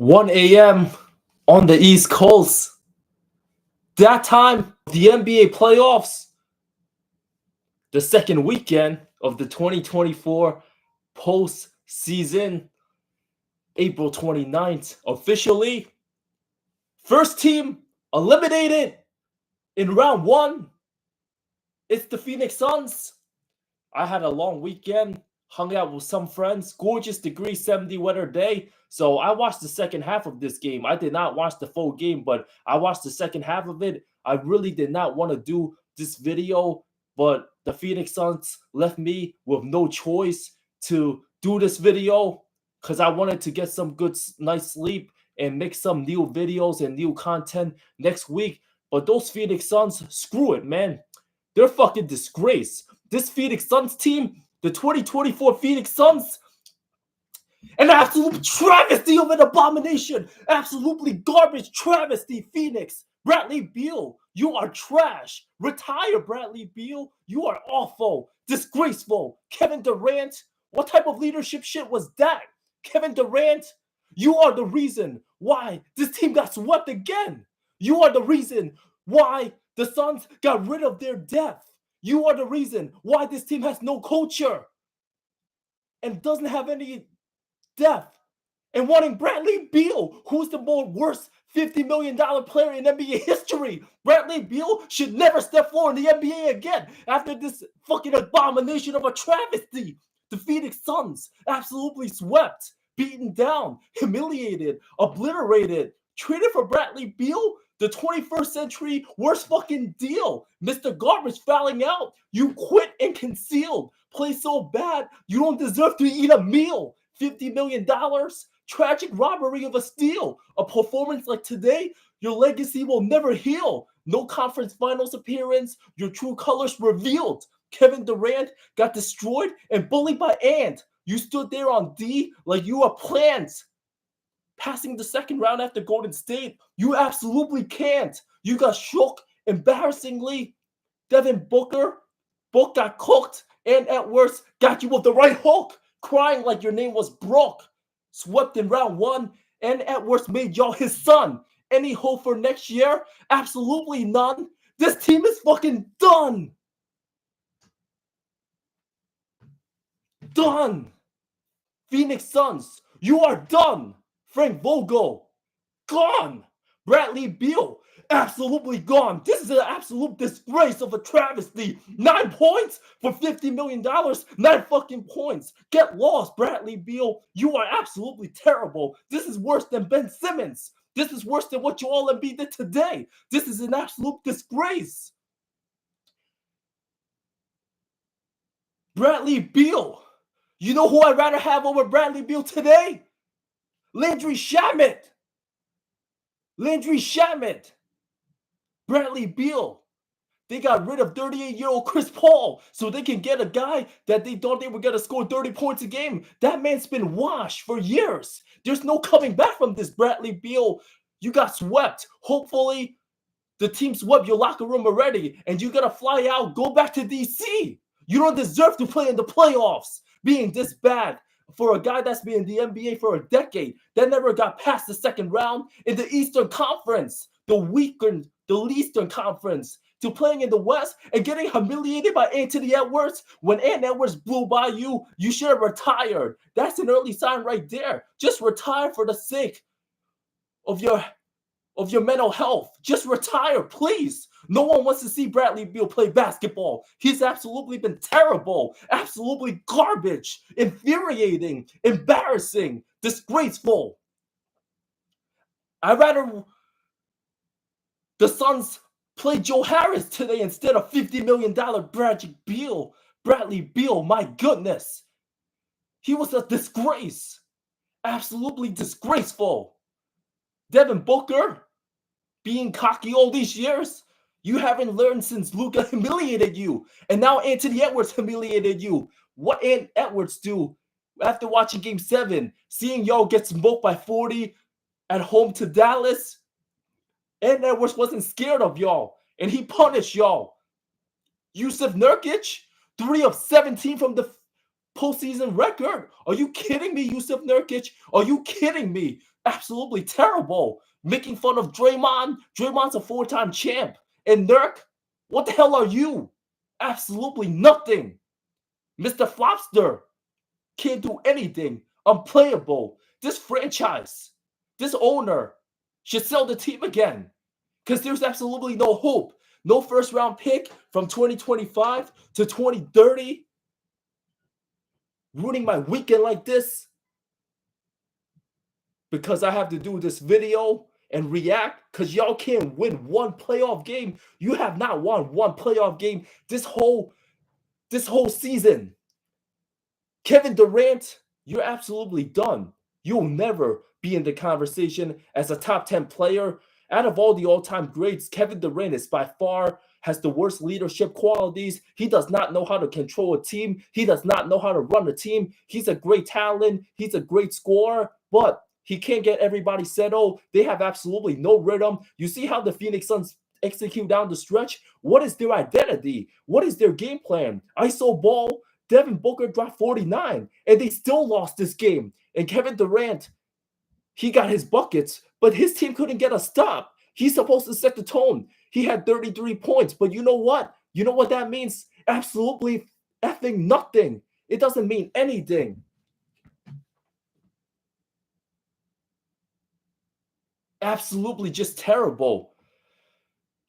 1 a.m. on the East Coast. That time, the NBA playoffs, the second weekend of the 2024 postseason, April 29th, officially. First team eliminated in round one. It's the Phoenix Suns. I had a long weekend, hung out with some friends, gorgeous degree 70 weather day. So I watched the second half of this game. I did not watch the full game, but I watched the second half of it. I really did not want to do this video, but the Phoenix Suns left me with no choice to do this video because I wanted to get some good nice sleep and make some new videos and new content next week. But those Phoenix Suns, screw it, man. They're fucking disgrace. This Phoenix Suns team, the 2024 Phoenix Suns, an absolute travesty of an abomination. Absolutely garbage travesty, Phoenix. Bradley Beal, you are trash. Retire, Bradley Beal. You are awful. Disgraceful. Kevin Durant, what type of leadership shit was that? Kevin Durant, you are the reason why this team got swept again. You are the reason why the Suns got rid of their depth. You are the reason why this team has no culture and doesn't have any depth. And wanting Bradley Beal, who's the worst $50 million player in NBA history. Bradley Beal should never step forward in the NBA again after this fucking abomination of a travesty. The Phoenix Suns absolutely swept, beaten down, humiliated, obliterated, traded for Bradley Beal. The 21st century worst fucking deal. Mr. Garbage fouling out. You quit and concealed. Play so bad, you don't deserve to eat a meal. $50 million. Tragic robbery of a steal. A performance like today, your legacy will never heal. No conference finals appearance. Your true colors revealed. Kevin Durant got destroyed and bullied by Ant. You stood there on D like you were plants. Passing the second round after Golden State, you absolutely can't. You got shook embarrassingly. Devin Booker got cooked, and Edwards got you with the right hook, crying like your name was Brooke. Swept in round one, and Edwards made y'all his son. Any hope for next year? Absolutely none. This team is fucking done. Done. Phoenix Suns, you are done. Frank Vogel, gone. Bradley Beal, absolutely gone. This is an absolute disgrace of a travesty. 9 points for $50 million. 9 fucking points. Get lost, Bradley Beal. You are absolutely terrible. This is worse than Ben Simmons. This is worse than what Joel Embiid did today. This is an absolute disgrace. Bradley Beal. You know who I'd rather have over Bradley Beal today? Landry Shamet. Landry Shamet. Bradley Beal. They got rid of 38-year-old Chris Paul so they can get a guy that they thought they were going to score 30 points a game. That man's been washed for years. There's no coming back from this, Bradley Beal. You got swept. Hopefully, the team swept your locker room already, and you got to fly out, go back to D.C. You don't deserve to play in the playoffs being this bad. For a guy that's been in the NBA for a decade, that never got past the second round in the Eastern Conference, the Eastern Conference, to playing in the West and getting humiliated by Anthony Edwards. When Ant Edwards blew by you, you should have retired. That's an early sign right there. Just retire for the sake of your mental health. Just retire, please. No one wants to see Bradley Beal play basketball. He's absolutely been terrible, absolutely garbage, infuriating, embarrassing, disgraceful. I'd rather the Suns play Joe Harris today instead of $50 million Bradley Beal. My goodness. He was a disgrace. Absolutely disgraceful. Devin Booker, being cocky all these years, you haven't learned since Luka humiliated you. And now Anthony Edwards humiliated you. What Ant Edwards do after watching Game 7, seeing y'all get smoked by 40 at home to Dallas? Ant Edwards wasn't scared of y'all, and he punished y'all. Yusuf Nurkic, 3 of 17 from the postseason record. Are you kidding me, Yusuf Nurkic? Are you kidding me? Absolutely terrible. Making fun of Draymond. Draymond's a 4-time champ. And Nurk, what the hell are you? Absolutely nothing. Mr. Flopster can't do anything. Unplayable. This franchise, this owner should sell the team again because there's absolutely no hope. No first round pick from 2025 to 2030. Ruining my weekend like this because I have to do this video and react because y'all can't win one playoff game. You have not won one playoff game this whole season. Kevin Durant, you're absolutely done. You'll never be in the conversation as a top 10 player. Out of all the all-time greats, Kevin Durant is by far has the worst leadership qualities. He does not know how to control a team. He does not know how to run a team. He's a great talent. He's a great scorer, but he can't get everybody settled. They have absolutely no rhythm. You see how the Phoenix Suns execute down the stretch? What is their identity? What is their game plan? ISO ball. Devin Booker dropped 49, and they still lost this game. And Kevin Durant, he got his buckets, but his team couldn't get a stop. He's supposed to set the tone. He had 33 points, but you know what? You know what that means? Absolutely effing nothing. It doesn't mean anything. Absolutely just terrible.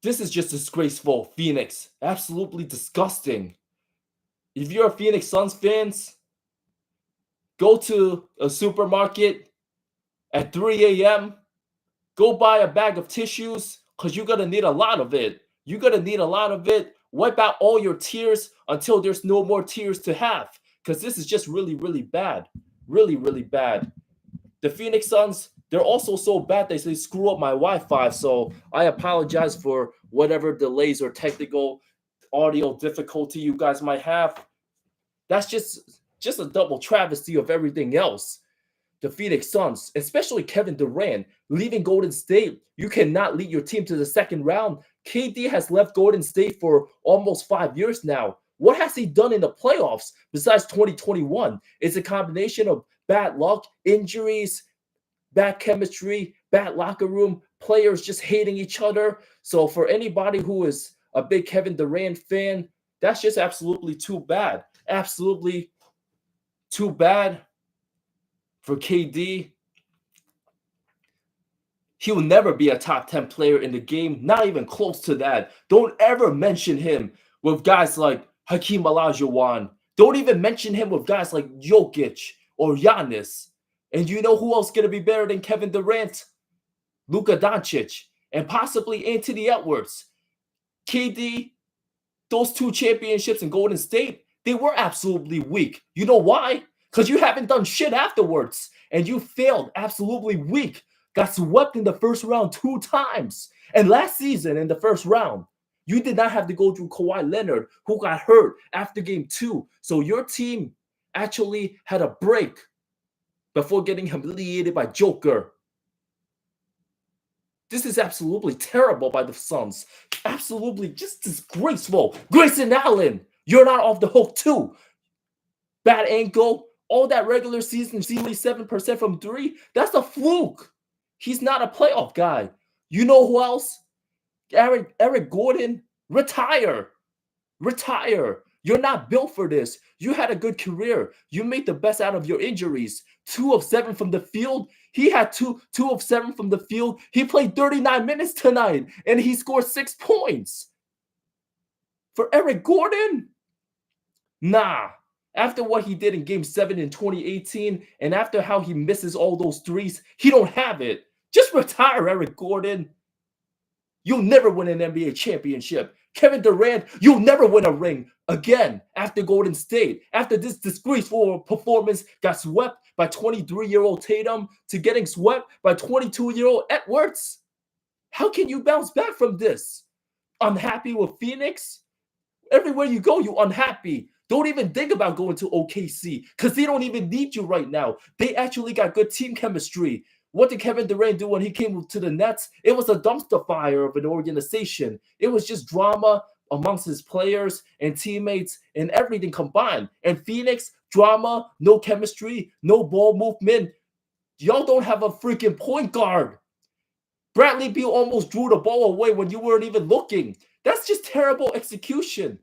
This is just disgraceful, Phoenix. Absolutely disgusting. If you're a Phoenix Suns fans, go to a supermarket at 3 a.m., go buy a bag of tissues because you're going to need a lot of it. You're going to need a lot of it. Wipe out all your tears until there's no more tears to have because this is just really, really bad. Really, really bad. The Phoenix Suns, they're also so bad they screw up my Wi-Fi, so I apologize for whatever delays or technical audio difficulty you guys might have. That's just a double travesty of everything else. The Phoenix Suns, especially Kevin Durant, leaving Golden State. You cannot lead your team to the second round. KD has left Golden State for almost 5 years now. What has he done in the playoffs besides 2021? It's a combination of bad luck, injuries, bad chemistry, bad locker room, players just hating each other. So for anybody who is a big Kevin Durant fan, that's just absolutely too bad. Absolutely too bad for KD. He will never be a top 10 player in the game, not even close to that. Don't ever mention him with guys like Hakeem Olajuwon. Don't even mention him with guys like Jokic or Giannis. And you know who else is going to be better than Kevin Durant? Luka Doncic and possibly Anthony Edwards. KD, those 2 championships in Golden State, they were absolutely weak. You know why? Because you haven't done shit afterwards. And you failed absolutely weak. Got swept in the first round 2 times. And last season in the first round, you did not have to go through Kawhi Leonard, who got hurt after game 2. So your team actually had a break before getting humiliated by Joker. This is absolutely terrible by the Suns. Absolutely just disgraceful. Grayson Allen, you're not off the hook too. Bad ankle. All that regular season, 7% from 3, that's a fluke. He's not a playoff guy. You know who else? Eric Gordon, retire. Retire. You're not built for this. You had a good career. You made the best out of your injuries. 2 of 7 from the field. He had two of 7 from the field. He played 39 minutes tonight, and he scored 6 points. For Eric Gordon? Nah. After what he did in Game 7 in 2018, and after how he misses all those threes, he don't have it. Just retire, Eric Gordon. You'll never win an NBA championship. Kevin Durant, you'll never win a ring again after Golden State. After this disgraceful performance, got swept by 23-year-old Tatum to getting swept by 22-year-old Edwards. How can you bounce back from this? Unhappy with Phoenix? Everywhere you go, you're unhappy. Don't even think about going to OKC because they don't even need you right now. They actually got good team chemistry. What did Kevin Durant do when he came to the Nets? It was a dumpster fire of an organization. It was just drama amongst his players and teammates and everything combined. And Phoenix, drama, no chemistry, no ball movement. Y'all don't have a freaking point guard. Bradley Beal almost drew the ball away when you weren't even looking. That's just terrible execution.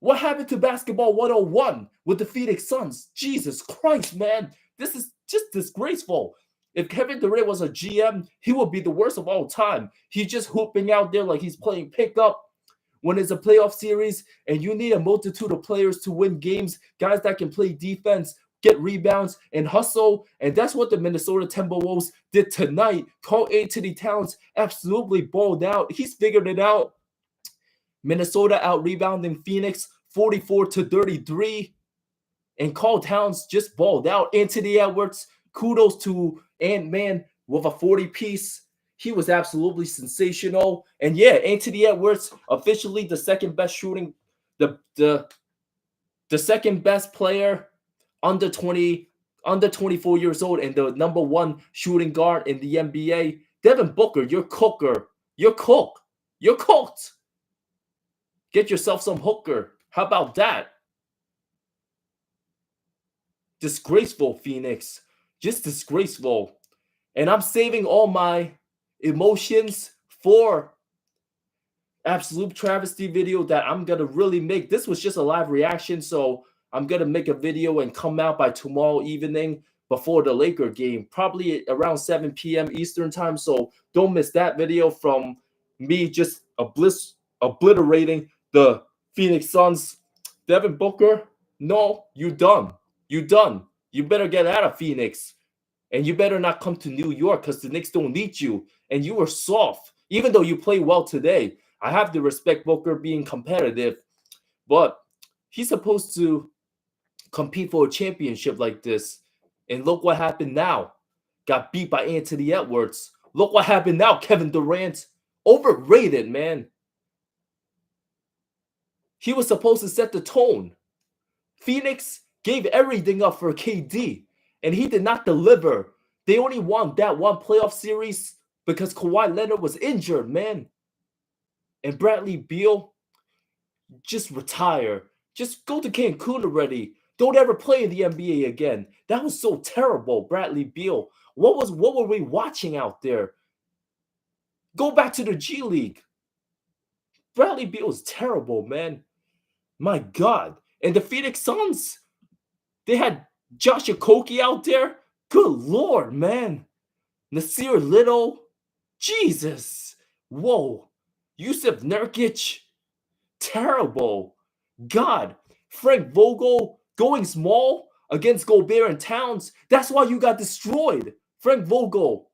What happened to basketball 101 with the Phoenix Suns? Jesus Christ, man. This is just disgraceful. If Kevin Durant was a GM, he would be the worst of all time. He's just hooping out there like he's playing pickup when it's a playoff series and you need a multitude of players to win games, guys that can play defense, get rebounds, and hustle. And that's what the Minnesota Timberwolves did tonight. Carl Anthony Towns absolutely balled out. He's figured it out. Minnesota out-rebounding Phoenix 44-33. And Carl Towns just balled out. Anthony Edwards, kudos to Ant-Man with a 40-piece. He was absolutely sensational. And yeah, Anthony Edwards, officially the second best shooting, the second best player under 24 years old and the number one shooting guard in the NBA. Devin Booker, you're cooker. You're cooked. You're cooked. Get yourself some hooker. How about that? Disgraceful, Phoenix. Just disgraceful. And I'm saving all my emotions for absolute travesty video that I'm going to really make. This was just a live reaction, so I'm going to make a video and come out by tomorrow evening before the Laker game, probably around 7 p.m. Eastern time. So don't miss that video from me just obliterating the Phoenix Suns. Devin Booker, no, you done. You done. You better get out of Phoenix. And you better not come to New York because the Knicks don't need you. And you were soft, even though you play well today. I have to respect Booker being competitive, but he's supposed to compete for a championship like this. And look what happened now. Got beat by Anthony Edwards. Look what happened now, Kevin Durant. Overrated, man. He was supposed to set the tone. Phoenix gave everything up for KD, and he did not deliver. They only won that one playoff series because Kawhi Leonard was injured, man. And Bradley Beal, just retire. Just go to Cancun already. Don't ever play in the NBA again. That was so terrible, Bradley Beal. What were we watching out there? Go back to the G League. Bradley Beal is terrible, man. My God. And the Phoenix Suns, they had Josh Okogie out there. Good Lord, man. Nasir Little. Jesus. Whoa. Yusuf Nurkic. Terrible. God. Frank Vogel going small against Gobert and Towns. That's why you got destroyed. Frank Vogel.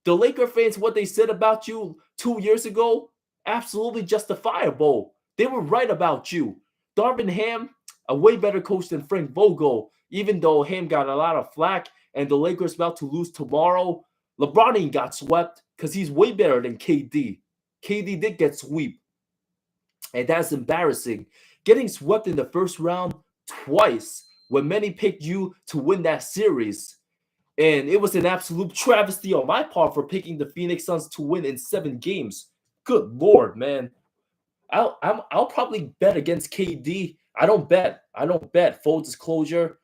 The Laker fans, what they said about you 2 years ago, absolutely justifiable. They were right about you. Darvin Ham, a way better coach than Frank Vogel, even though Ham got a lot of flack and the Lakers about to lose tomorrow. LeBron ain't got swept because he's way better than KD. KD did get swept, and that's embarrassing. Getting swept in the first round twice when many picked you to win that series. And it was an absolute travesty on my part for picking the Phoenix Suns to win in 7 games. Good Lord, man. I'll probably bet against KD. I don't bet. Full disclosure,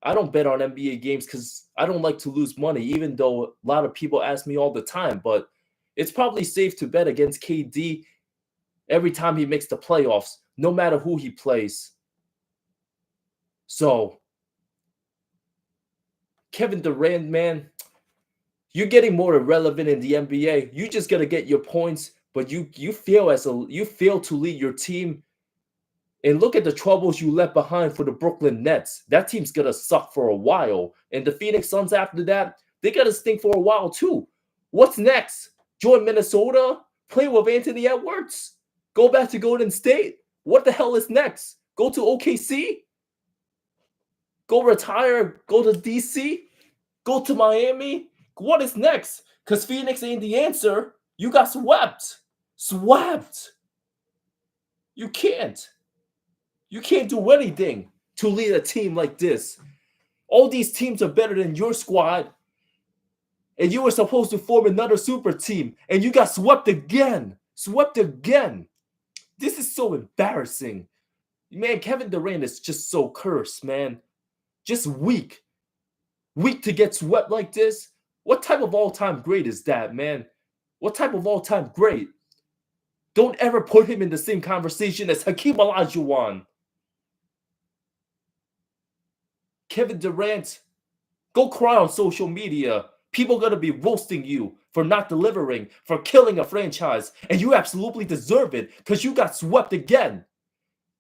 I don't bet on NBA games because I don't like to lose money, even though a lot of people ask me all the time. But it's probably safe to bet against KD every time he makes the playoffs, no matter who he plays. So, Kevin Durant, man, you're getting more irrelevant in the NBA. You just gotta get your points, but you fail to lead your team. And look at the troubles you left behind for the Brooklyn Nets. That team's gonna suck for a while. And the Phoenix Suns after that, they gotta stink for a while too. What's next? Join Minnesota? Play with Anthony Edwards? Go back to Golden State? What the hell is next? Go to OKC? Go retire? Go to DC? Go to Miami? What is next? Because Phoenix ain't the answer. You got swept. Swept. You can't. You can't do anything to lead a team like this. All these teams are better than your squad. And you were supposed to form another super team. And you got swept again. Swept again. This is so embarrassing. Man, Kevin Durant is just so cursed, man. Just weak. Weak to get swept like this. What type of all-time great is that, man? What type of all-time great? Don't ever put him in the same conversation as Hakeem Olajuwon. Kevin Durant, go cry on social media. People gonna be roasting you for not delivering, for killing a franchise, and you absolutely deserve it because you got swept again.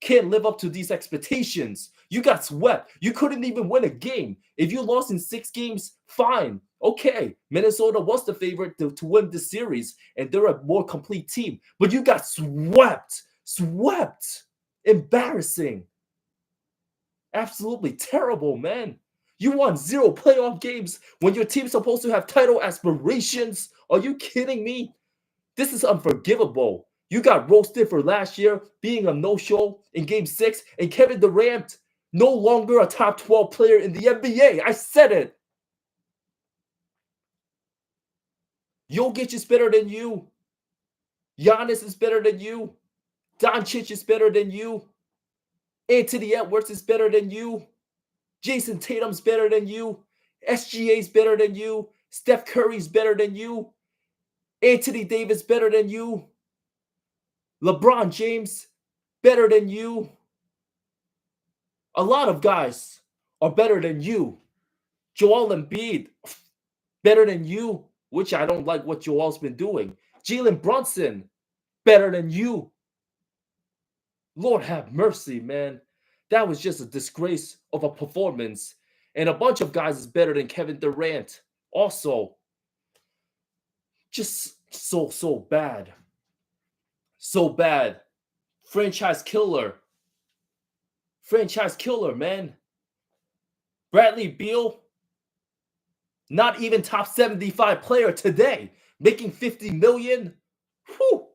Can't live up to these expectations. You got swept. You couldn't even win a game. If you lost in 6 games, fine. Okay, Minnesota was the favorite to win the series, and they're a more complete team. But you got swept. Swept. Embarrassing. Absolutely terrible, man. You won 0 playoff games when your team's supposed to have title aspirations. Are you kidding me? This is unforgivable. You got roasted for last year being a no-show in Game 6, and Kevin Durant no longer a top 12 player in the NBA. I said it. Jokic is better than you. Giannis is better than you. Doncic is better than you. Anthony Edwards is better than you. Jason Tatum's better than you. SGA's better than you. Steph Curry's better than you. Anthony Davis better than you. LeBron James better than you. A lot of guys are better than you. Joel Embiid better than you, which I don't like what Joel's been doing. Jalen Brunson better than you. Lord have mercy, man. That was just a disgrace of a performance. And a bunch of guys is better than Kevin Durant. Also, just so bad. So bad. Franchise killer. Franchise killer, man. Bradley Beal, not even top 75 player today, making $50 million. Whew,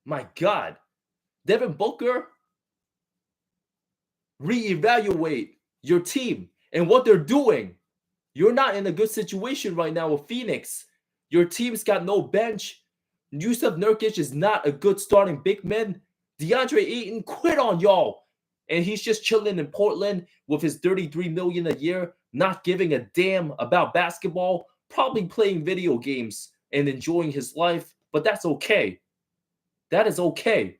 my God. Devin Booker, reevaluate your team and what they're doing. You're not in a good situation right now with Phoenix. Your team's got no bench. Yusuf Nurkic is not a good starting big man. DeAndre Ayton quit on y'all. And he's just chilling in Portland with his $33 million a year, not giving a damn about basketball, probably playing video games and enjoying his life. But that's okay. That is okay.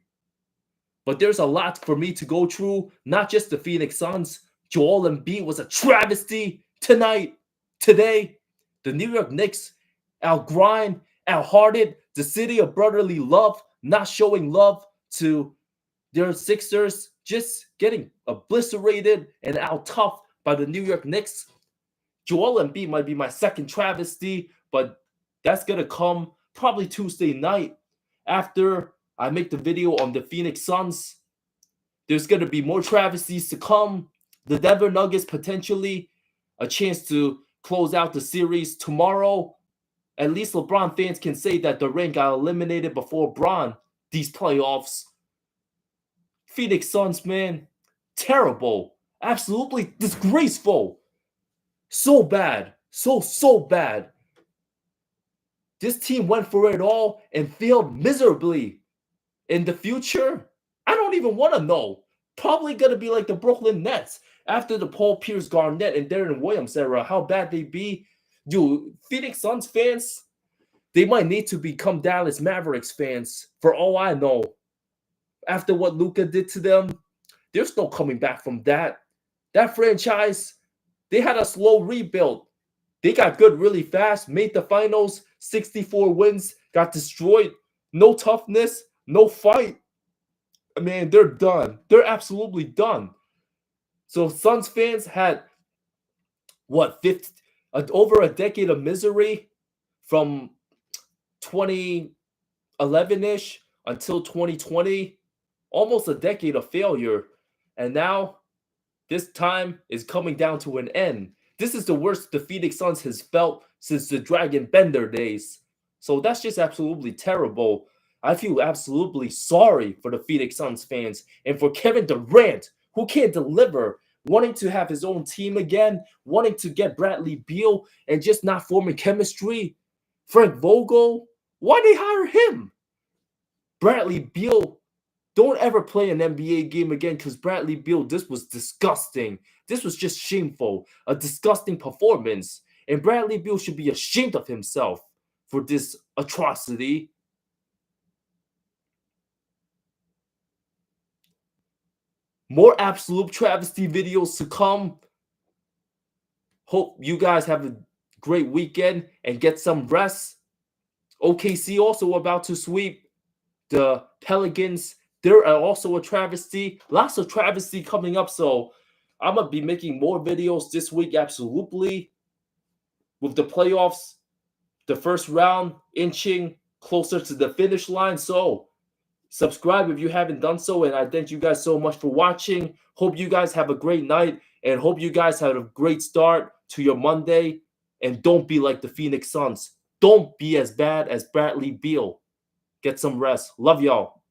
But there's a lot for me to go through, not just the Phoenix Suns. Joel Embiid was a travesty today. The New York Knicks outgrind, outhearted the city of brotherly love, not showing love to their Sixers, just getting obliterated and out-toughed by the New York Knicks. Joel Embiid might be my second travesty, but that's going to come probably Tuesday night after I make the video on the Phoenix Suns. There's going to be more travesties to come. The Denver Nuggets potentially a chance to close out the series tomorrow. At least LeBron fans can say that Durant got eliminated before Bron these playoffs. Phoenix Suns, man, terrible. Absolutely disgraceful. So bad. So bad. This team went for it all and failed miserably. In the future, I don't even want to know. Probably going to be like the Brooklyn Nets after the Paul Pierce, Garnett, and Darren Williams era. How bad they be. Dude, Phoenix Suns fans, they might need to become Dallas Mavericks fans for all I know. After what Luka did to them, there's no coming back from that. That franchise, they had a slow rebuild. They got good really fast, made the finals, 64 wins, got destroyed. No toughness, no fight. Man, they're done. They're absolutely done. So Suns fans had, over a decade of misery from 2011-ish until 2020. Almost a decade of failure. And now, this time is coming down to an end. This is the worst the Phoenix Suns has felt since the Dragon Bender days. So that's just absolutely terrible. I feel absolutely sorry for the Phoenix Suns fans and for Kevin Durant, who can't deliver, wanting to have his own team again, wanting to get Bradley Beal and just not forming chemistry. Frank Vogel, why they hire him? Bradley Beal, don't ever play an NBA game again because Bradley Beal, this was disgusting. This was just shameful. A disgusting performance. And Bradley Beal should be ashamed of himself for this atrocity. More absolute travesty videos to come. Hope you guys have a great weekend and get some rest. OKC also about to sweep the Pelicans. They're also a travesty. Lots of travesty coming up. So I'm going to be making more videos this week, absolutely. With the playoffs, the first round inching closer to the finish line. So subscribe if you haven't done so. And I thank you guys so much for watching. Hope you guys have a great night. And hope you guys have a great start to your Monday. And don't be like the Phoenix Suns. Don't be as bad as Bradley Beal. Get some rest. Love y'all.